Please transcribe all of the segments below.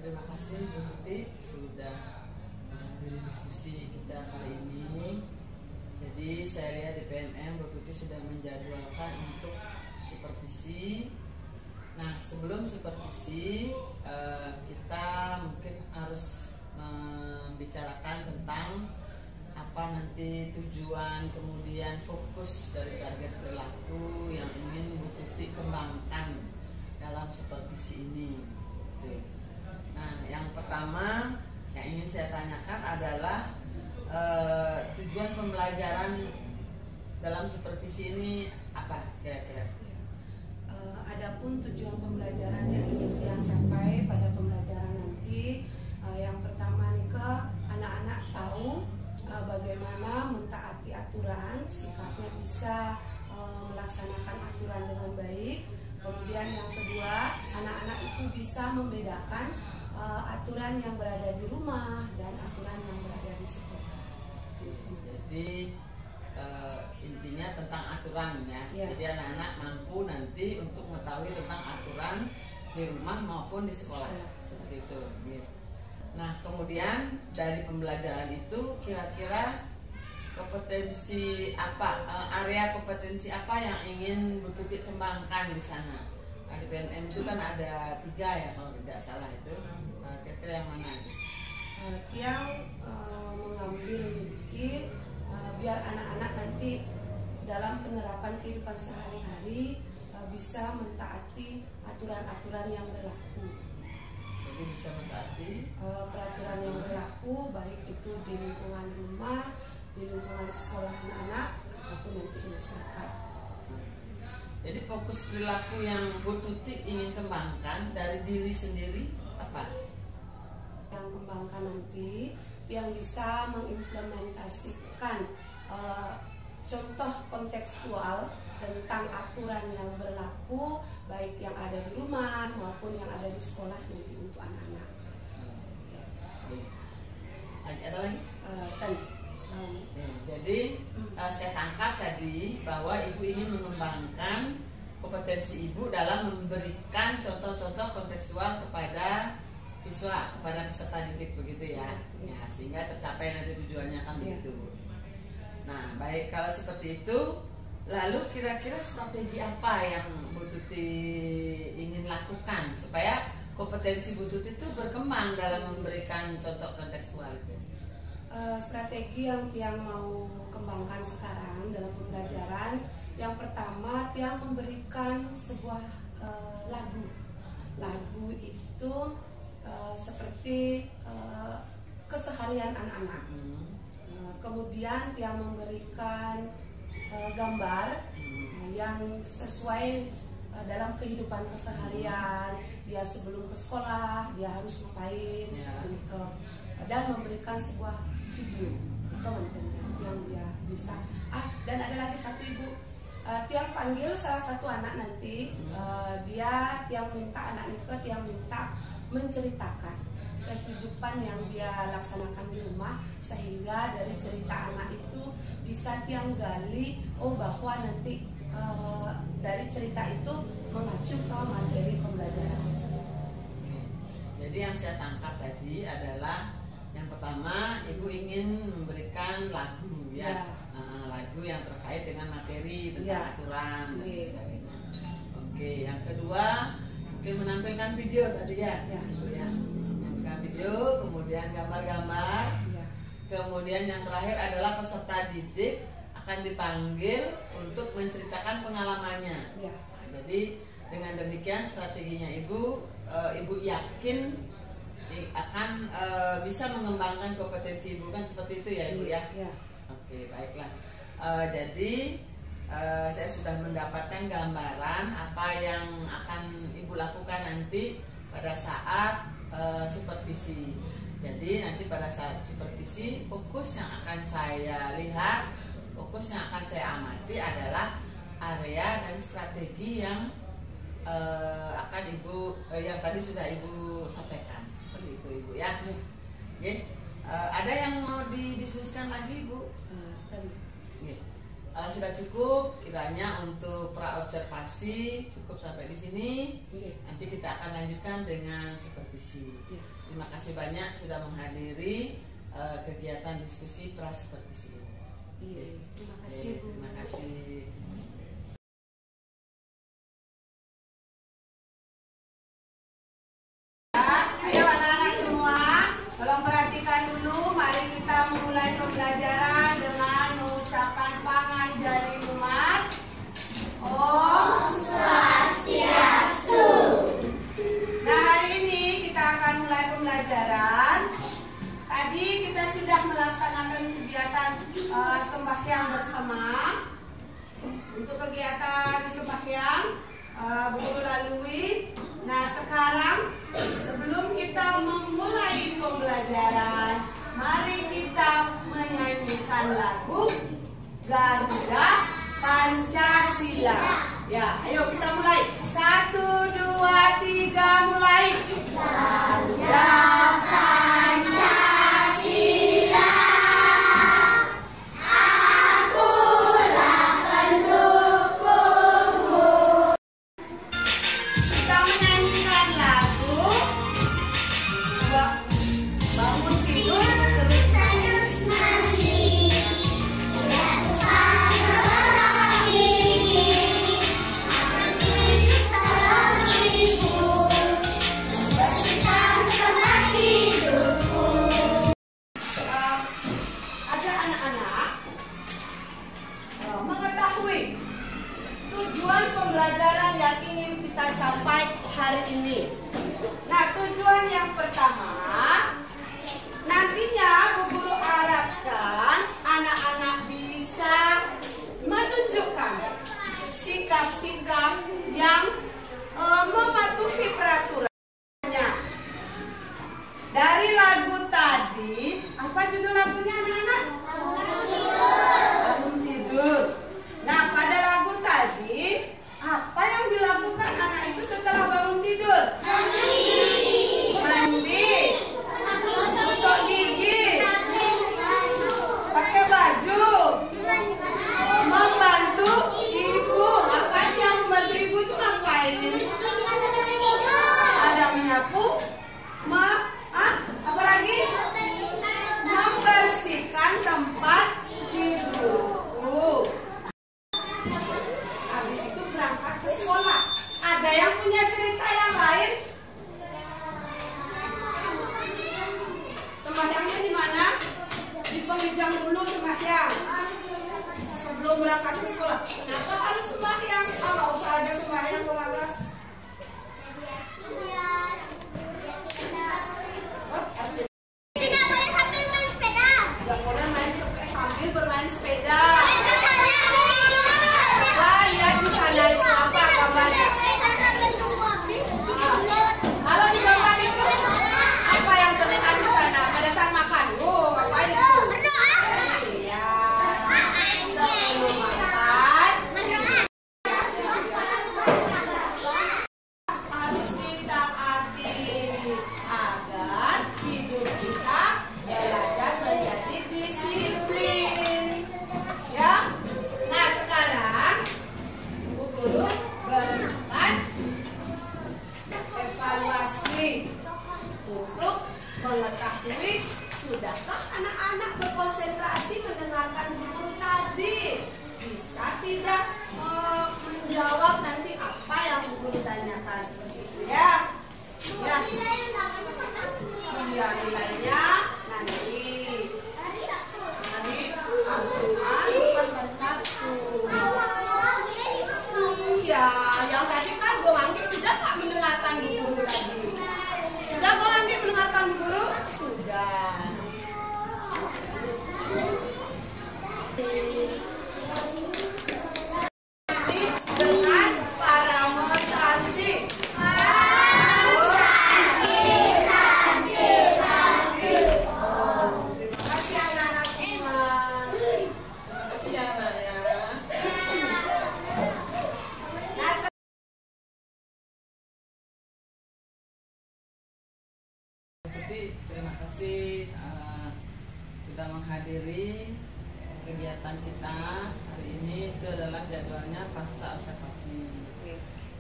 Terima kasih Bu Tuti sudah menghadiri diskusi kita kali ini. Jadi saya lihat di PMM Bu Tuti sudah menjadwalkan untuk supervisi. Nah, sebelum supervisi kita mungkin harus membicarakan tentang apa nanti tujuan kemudian fokus dari target perilaku yang ingin Bu Tuti kembangkan dalam supervisi ini. Nah, yang pertama yang ingin saya tanyakan adalah tujuan pembelajaran dalam supervisi ini apa kira-kira? Adapun tujuan pembelajaran yang ingin Tiang capai pada pembelajaran nanti, yang pertama nih anak-anak tahu bagaimana mentaati aturan, sikapnya bisa melaksanakan aturan dengan baik. Kemudian yang kedua, anak-anak itu bisa membedakan aturan yang berada di rumah dan aturan yang berada di sekolah. Jadi intinya tentang aturan ya. Jadi anak-anak mampu nanti untuk mengetahui tentang aturan di rumah maupun di sekolah. Seperti itu. Nah, kemudian dari pembelajaran itu kira-kira kompetensi apa, area kompetensi apa yang ingin Bu Tuti kembangkan di sana? Di PNM itu kan ada 3 ya kalau tidak salah itu. Kira-kira yang mana? Tiang mengambil Niki biar anak-anak nanti dalam penerapan kehidupan sehari-hari bisa mentaati aturan-aturan yang berlaku. Jadi bisa mentaati peraturan yang berlaku, baik itu di lingkungan rumah, di lingkungan sekolah anak-anak, ataupun nanti di masyarakat. Jadi fokus perilaku yang Bu Tuti ingin kembangkan dari diri sendiri apa? Yang kembangkan nanti yang bisa mengimplementasikan contoh kontekstual tentang aturan yang berlaku baik yang ada di rumah maupun yang ada di sekolah nanti untuk anak-anak. Ada lagi? Jadi saya tangkap tadi bahwa Ibu ingin mengembangkan kompetensi Ibu dalam memberikan contoh-contoh kontekstual kepada siswa, kepada peserta didik begitu ya. Sehingga tercapai nanti tujuannya kan begitu. Nah, baik kalau seperti itu, lalu kira-kira strategi apa yang Bu Tuti ingin lakukan supaya kompetensi Bu Tuti itu berkembang dalam memberikan contoh kontekstual itu? Strategi yang Tiang mau kembangkan sekarang dalam pembelajaran, yang pertama Tiang memberikan sebuah lagu. Lagu itu seperti keseharian anak-anak. Kemudian Tiang memberikan gambar yang sesuai dalam kehidupan keseharian. Dia sebelum ke sekolah, dia harus ngapain, dan memberikan sebuah video kontennya yang dia bisa. Dan ada lagi satu Ibu, Tiang panggil salah satu anak nanti, Tiang minta anak Nike, Tiang minta menceritakan kehidupan yang dia laksanakan di rumah, sehingga dari cerita anak itu bisa Tiang gali bahwa nanti dari cerita itu mengacu ke materi pembelajaran. Jadi yang saya tangkap tadi adalah yang pertama Ibu ingin memberikan lagu ya. Lagu yang terkait dengan materi tentang aturan dan sebagainya. Yang kedua mungkin menampilkan video tadi ya, Ibu ya. Menampilkan video, kemudian gambar-gambar. Kemudian yang terakhir adalah peserta didik akan dipanggil untuk menceritakan pengalamannya. Jadi dengan demikian strateginya Ibu yakin akan bisa mengembangkan kompetensi Ibu kan seperti itu ya Ibu ya? Oke, baiklah. Jadi saya sudah mendapatkan gambaran apa yang akan Ibu lakukan nanti pada saat supervisi. Jadi nanti pada saat supervisi, fokus yang akan saya lihat, fokus yang akan saya amati adalah area dan strategi yang akan yang tadi sudah Ibu sampaikan. Seperti itu Ibu ya. Ada yang mau didiskusikan lagi Ibu? Sudah cukup kiranya untuk pra-observasi, cukup sampai di sini. Nanti kita akan lanjutkan dengan supervisi. Terima kasih banyak sudah menghadiri kegiatan diskusi prasupervisi ini. Iya, terima kasih Bu. Terima kasih. Ayo anak-anak semua, tolong perhatikan dulu. Mari kita memulai pembelajaran dengan mengucapkan panganjali umat. Om Swastiastu. Nah, hari ini kita akan mulai pembelajaran. Tadi kita sudah melaksanakan kegiatan sembahyang bersama. Untuk kegiatan sembahyang Bu Guru lalui. Nah, sekarang sebelum kita memulai pembelajaran, mari kita menyanyikan lagu Garuda Pancasila. Ya, ayo kita mulai. 1, 2, 3, mulai. Garuda Pancasila. Kita menyanyikan lagu bangun tidur terus masih. Ada anak-anak mengetahui tujuan pembelajaran yang ingin kita capai hari ini. Nah, tujuan yang pertama, nantinya Bu Guru harapkan anak-anak bisa menunjukkan sikap-sikap yang mematuhi peraturannya. Dari lagu tadi, apa judul lagunya anak-anak? Bangun tidur. Nah, pada lagu tadi, apa yang dilakukan anak itu setelah bangun tidur? Mandi, gosok gigi, pakai baju, membantu ibu. Apa yang membantu ibu itu ngapain? Ada menyapu, apa lagi? Membersihkan tempat tidur. Habis itu berangkat ke sekolah. Ada yang punya cerita yang lain? Sembahyangnya di mana? Di penghijang dulu sembahyang. Sebelum berangkat ke sekolah. Kenapa harus sembahyang? Kalau usah aja sembahyang kalau gas. Tidak boleh sambil main sepeda. Tidak boleh main sambil bermain sepeda. Lihat di sana itu apa gambarnya? Kalau di gambar itu apa yang terlihat di sana pada saat makan? Ngapain itu? Iya. Sebelum makan harus ditaati agar hidup kita belajar menjadi disiplin. Ya. Nah, sekarang Bu Guru berikan evaluasi untuk mengetahui sudahkah anak-anak berkonsentrasi mendengarkan Bu Guru tadi. Bisa tidak menjawab nanti apa yang Bu Guru tanyakan seperti itu ya. Ya. Iya, nilainya nanti Al-Quran bukan per 1. Ya, yang tadi kan Bung Anggi sudah Pak mendengarkan Bu Guru tadi. Sudah Bung Anggi mendengarkan Bu Guru? Sudah. Dengan para mesanti. Terima kasih anak-anak semua. Terima kasih anak ya. Nah, Jadi terima kasih sudah menghadiri kegiatan kita hari ini. Itu adalah jadwalnya pasca observasi.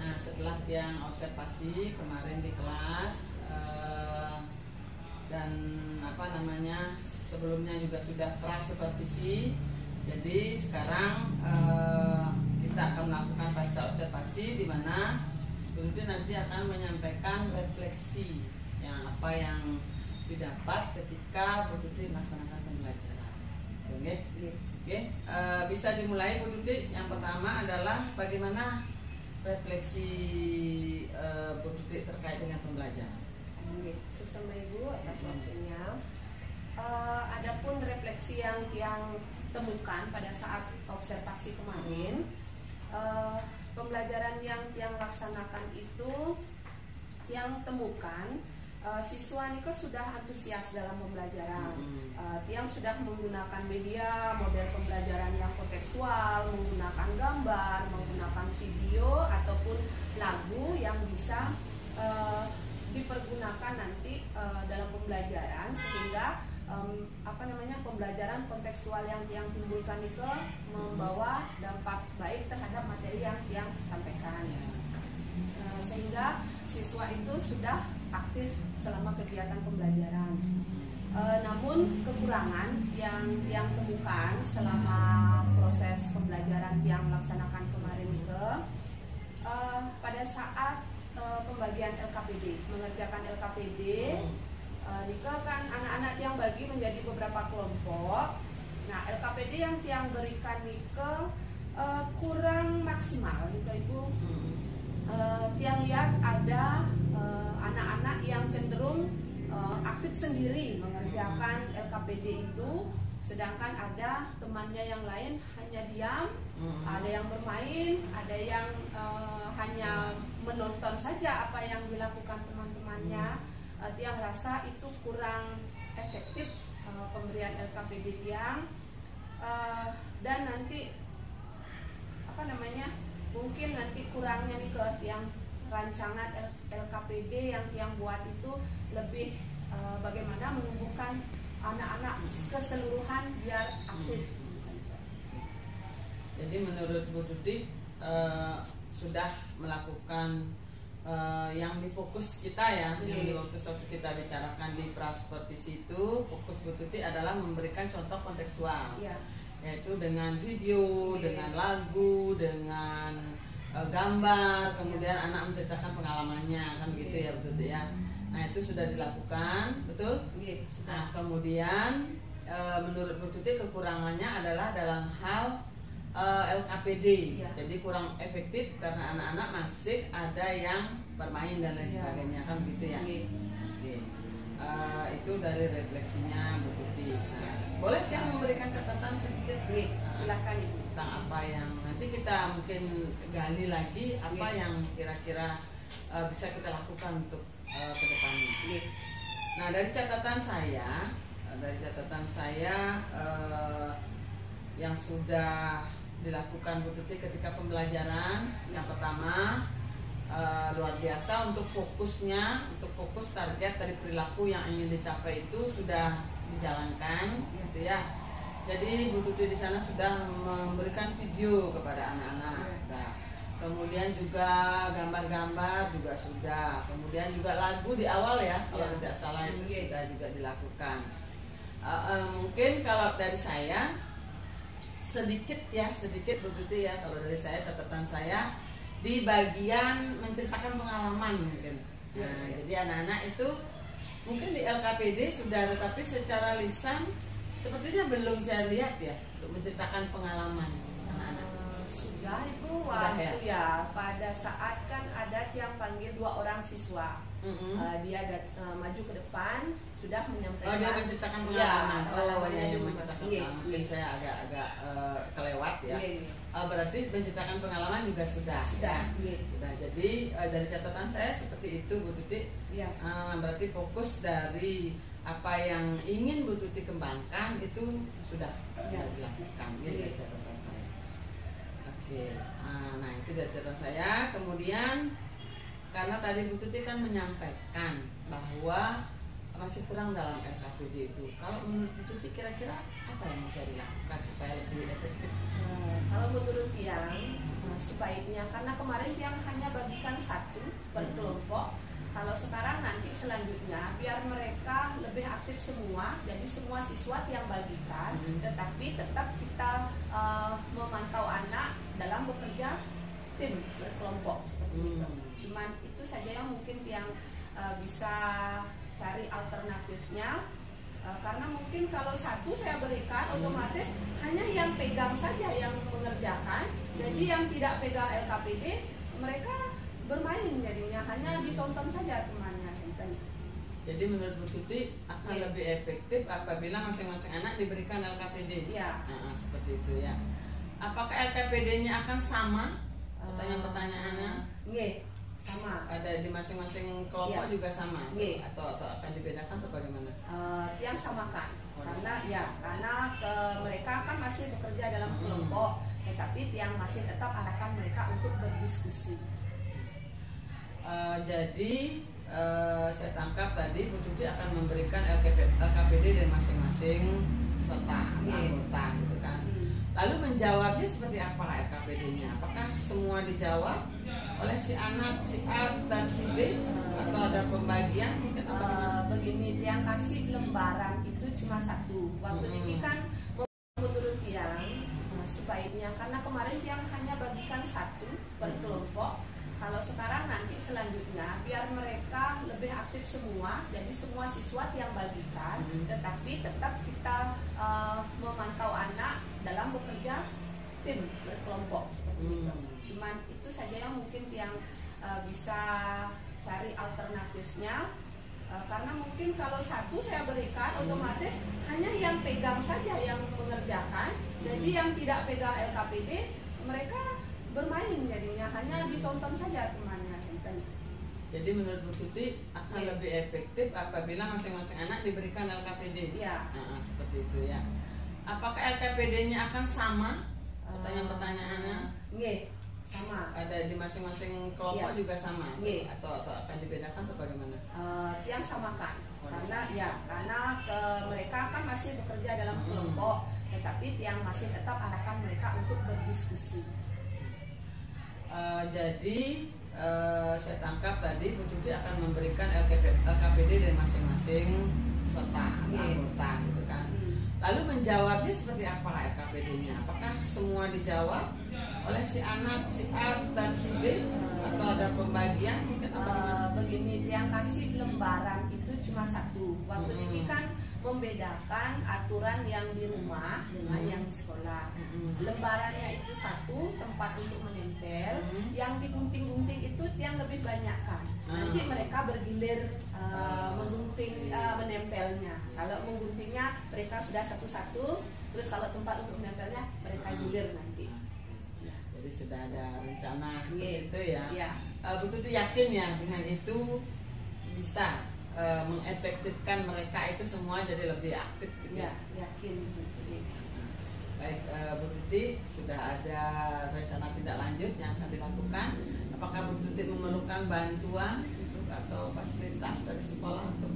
Nah, setelah yang observasi kemarin di kelas dan sebelumnya juga sudah pra-supervisi. Jadi sekarang kita akan melakukan pasca observasi, di mana Bu Tuti nanti akan menyampaikan refleksi apa yang didapat ketika Bu Tuti melaksanakan pembelajaran. Oke, bisa dimulai Bu Tuti. Yang pertama adalah bagaimana refleksi Bu Tuti terkait dengan pembelajaran. Sesama Ibu atas waktunya. Adapun refleksi yang temukan pada saat observasi kemarin, pembelajaran yang laksanakan itu, yang temukan siswa Nika sudah antusias dalam pembelajaran. Tiang sudah menggunakan media model pembelajaran yang kontekstual, menggunakan gambar, menggunakan video ataupun lagu yang bisa dipergunakan nanti dalam pembelajaran, sehingga pembelajaran kontekstual yang timbulkan itu membawa dampak baik terhadap materi yang sampaikan, sehingga siswa itu sudah aktif selama kegiatan pembelajaran. Namun kekurangan yang temukan selama proses pembelajaran yang melaksanakan kemarin itu, pada saat pembagian LKPD, mengerjakan LKPD, Nika kan anak-anak yang bagi menjadi beberapa kelompok. Nah, LKPD yang berikan Nika kurang maksimal, Nika Ibu. Tiang lihat ada anak-anak yang cenderung aktif sendiri mengerjakan LKPD itu, sedangkan ada temannya yang lain hanya diam, ada yang bermain, ada yang hanya menonton saja apa yang dilakukan teman-temannya. Tiang rasa itu kurang efektif pemberian LKPD Tiang, dan nanti mungkin nanti kurangnya nih ke Tiang rancangan LKPD yang Tiang buat itu lebih bagaimana menumbuhkan anak-anak keseluruhan biar aktif. Jadi menurut Bu Tuti sudah melakukan yang di fokus kita yang di fokus waktu kita bicarakan di pra-supervisi itu, fokus Bu Tuti adalah memberikan contoh kontekstual, yaitu dengan video, dengan lagu, dengan gambar, kemudian anak menceritakan pengalamannya, kan gitu ya Bu Tuti ya. Nah itu sudah dilakukan, betul? Nah kemudian menurut Bu Tuti kekurangannya adalah dalam hal LKPD, jadi kurang efektif karena anak-anak masih ada yang bermain dan lain sebagainya, kan gitu ya. Itu dari refleksinya Bu Tuti. Nah, boleh kan memberikan catatan sedikit? Silakan Ibu. Tentang apa yang nanti kita mungkin gali lagi, apa yang kira-kira bisa kita lakukan untuk ke depannya. Nah dari catatan saya yang sudah dilakukan Bu Tuti ketika pembelajaran, yang pertama luar biasa untuk fokus target dari perilaku yang ingin dicapai itu sudah dijalankan, gitu ya. Jadi Bu Tuti di sana sudah memberikan video kepada anak-anak. Nah, kemudian juga gambar-gambar juga sudah, kemudian juga lagu di awal ya, kalau tidak salah itu sudah juga dilakukan. Mungkin kalau dari saya sedikit Bu Tuti ya, kalau dari saya catatan saya di bagian menceritakan pengalaman mungkin. Nah, jadi anak-anak itu mungkin di LKPD sudah, tetapi secara lisan sepertinya belum saya lihat ya untuk menceritakan pengalaman anak-anak. Sudah Ibu, waktu ya pada saat kan ada yang panggil 2 orang siswa. Dia maju ke depan, sudah menyampaikan. Dia menceritakan pengalaman. Menceritakan pengalaman. Mungkin saya agak kelewat ya. Berarti menceritakan pengalaman juga sudah. Jadi dari catatan saya seperti itu Bu Tuti. Berarti fokus dari apa yang ingin Bu Tuti kembangkan itu sudah dilakukan. Dari catatan saya. Nah itu dari catatan saya. Kemudian karena tadi Bu Tuti kan menyampaikan bahwa masih kurang dalam LKPD itu. Kalau menurut Bu Tuti kira-kira apa yang bisa dilakukan supaya lebih efektif? Kalau menurut Tiang sebaiknya, karena kemarin Tiang hanya bagikan 1 per kelompok, Kalau sekarang nanti selanjutnya biar mereka lebih aktif semua, jadi semua siswa yang bagikan, tetapi tetap kita memantau anak dalam bekerja tim berkelompok seperti itu. Cuman itu saja yang mungkin yang bisa cari alternatifnya, karena mungkin kalau satu saya berikan otomatis hanya yang pegang saja yang mengerjakan, jadi yang tidak pegang LKPD mereka bermain jadinya hanya ditonton saja temannya. Jadi menurut Bu Tuti akan lebih efektif apabila masing-masing anak diberikan LKPD. Seperti itu ya. Apakah LKPD-nya akan sama? Pertanyaannya. Sama. Ada di masing-masing kelompok juga sama. Atau akan dibedakan atau bagaimana? Yang samakan. Karena mereka kan masih bekerja dalam kelompok, tetapi yang masih tetap arahkan mereka untuk berdiskusi. Jadi saya tangkap tadi Bu Tuti akan memberikan LKPD dari masing-masing peserta anggota gitu kan. Lalu menjawabnya seperti apa LKPD-nya? Apakah semua dijawab oleh si anak, si A dan si B, atau ada pembagian mungkin? Begini, yang kasih lembaran itu cuma satu. Waktu ini kan menurut yang sebaiknya, karena kemarin yang hanya bagikan satu per kelompok. Kalau sekarang nanti selanjutnya biar mereka lebih aktif semua, jadi semua siswa yang bagikan, tetapi tetap kita memantau anak dalam bekerja tim berkelompok seperti itu. Cuman itu saja yang mungkin yang bisa cari alternatifnya, karena mungkin kalau satu saya berikan otomatis hanya yang pegang saja yang mengerjakan, jadi yang tidak pegang LKPD mereka bermain jadinya hanya ditonton saja temannya. Jadi menurut Bu Tuti akan lebih efektif apabila masing-masing anak diberikan LKPD. Seperti itu ya. Apakah LKPD-nya akan sama? Pertanyaannya. Sama. Ada di masing-masing kelompok juga sama. Atau akan dibedakan atau bagaimana? Yang samakan. Karena mereka kan masih bekerja dalam kelompok, tetapi yang masih tetap arahkan mereka untuk berdiskusi. Jadi saya tangkap tadi Bu Tuti akan memberikan LKPD dari masing-masing peserta anggota gitu kan. Lalu menjawabnya seperti apa LKPD-nya? Apakah semua dijawab oleh si anak, si A dan si B, atau ada pembagian mungkin? Begini, yang kasih lembaran itu cuma satu. Waktu ini kan membedakan aturan yang di rumah dengan yang di sekolah. Lembarannya itu satu, tempat untuk menempel. Yang digunting-gunting itu yang lebih banyak kan. Nanti mereka bergilir menggunting menempelnya. Kalau mengguntingnya mereka sudah satu-satu, terus kalau tempat untuk menempelnya mereka gilir nanti. Jadi sudah ada rencana seperti itu ya. Bu Tuti yakin ya dengan itu bisa mengefektifkan mereka itu semua jadi lebih aktif gitu. Yakin. Baik, Bu Tuti sudah ada rencana tindak lanjut yang akan dilakukan. Apakah Bu Tuti memerlukan bantuan atau fasilitas dari sekolah untuk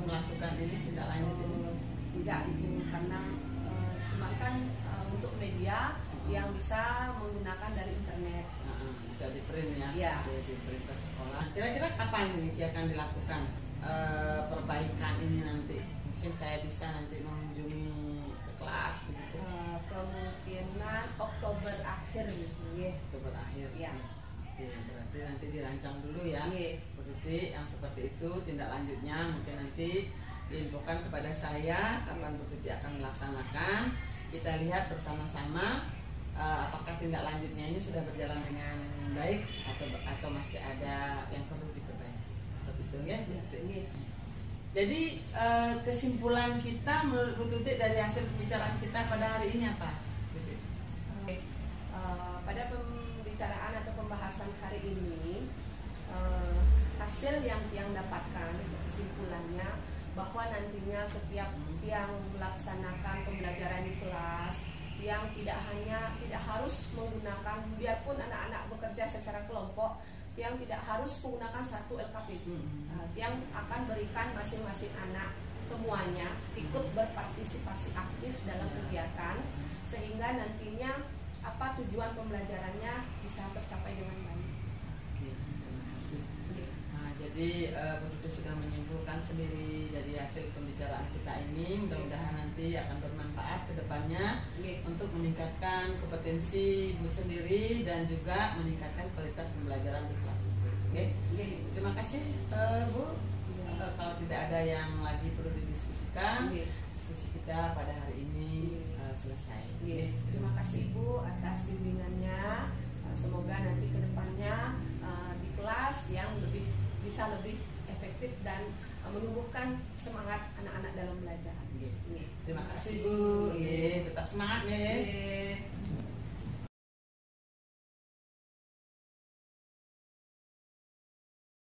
melakukan ini tindak lanjut ini? Tidak, Ibu, karena cuma kan untuk media yang bisa menggunakan dari internet. Bisa di print ya, di print ke sekolah. Kira-kira kapan ini akan dilakukan perbaikan ini nanti? Mungkin saya bisa nanti mengunjungi ke kelas begitu. Kemungkinan Oktober akhir gitu ya. Oktober akhir. Oke, berarti nanti dirancang dulu ya. Berarti yang seperti itu tindak lanjutnya mungkin nanti diinfokan kepada saya kapan Bu Tuti akan melaksanakan. Kita lihat bersama-sama apakah tindak lanjutnya ini sudah berjalan dengan baik atau masih ada yang perlu diperbaiki. Seperti itu ya. Jadi kesimpulan kita menurut Bu Tuti dari hasil pembicaraan kita pada hari ini apa? Pada pembicaraan atau pembahasan hari ini, hasil yang tiang dapatkan kesimpulannya bahwa nantinya setiap tiang melaksanakan pembelajaran di kelas, yang tidak harus menggunakan, biarpun anak-anak bekerja secara kelompok, yang tidak harus menggunakan satu LKPD. Yang akan berikan masing-masing anak semuanya ikut berpartisipasi aktif dalam kegiatan, sehingga nantinya tujuan pembelajarannya bisa tercapai dengan baik. Terima kasih. jadi Bu Dude sudah menyimpulkan sendiri dari hasil pembicaraan kita ini. Mudah-mudahan nanti akan bermanfaat ke depannya untuk meningkatkan kompetensi Ibu sendiri dan juga meningkatkan kualitas pembelajaran di kelas itu. Terima kasih Bu. Kalau tidak ada yang lagi perlu didiskusikan, diskusi kita pada hari ini selesai. Terima kasih Ibu atas bimbingannya. Semoga nanti kedepannya di kelas yang bisa lebih efektif dan menumbuhkan semangat anak-anak dalam belajar. Terima kasih Bu. Tetap semangat ya.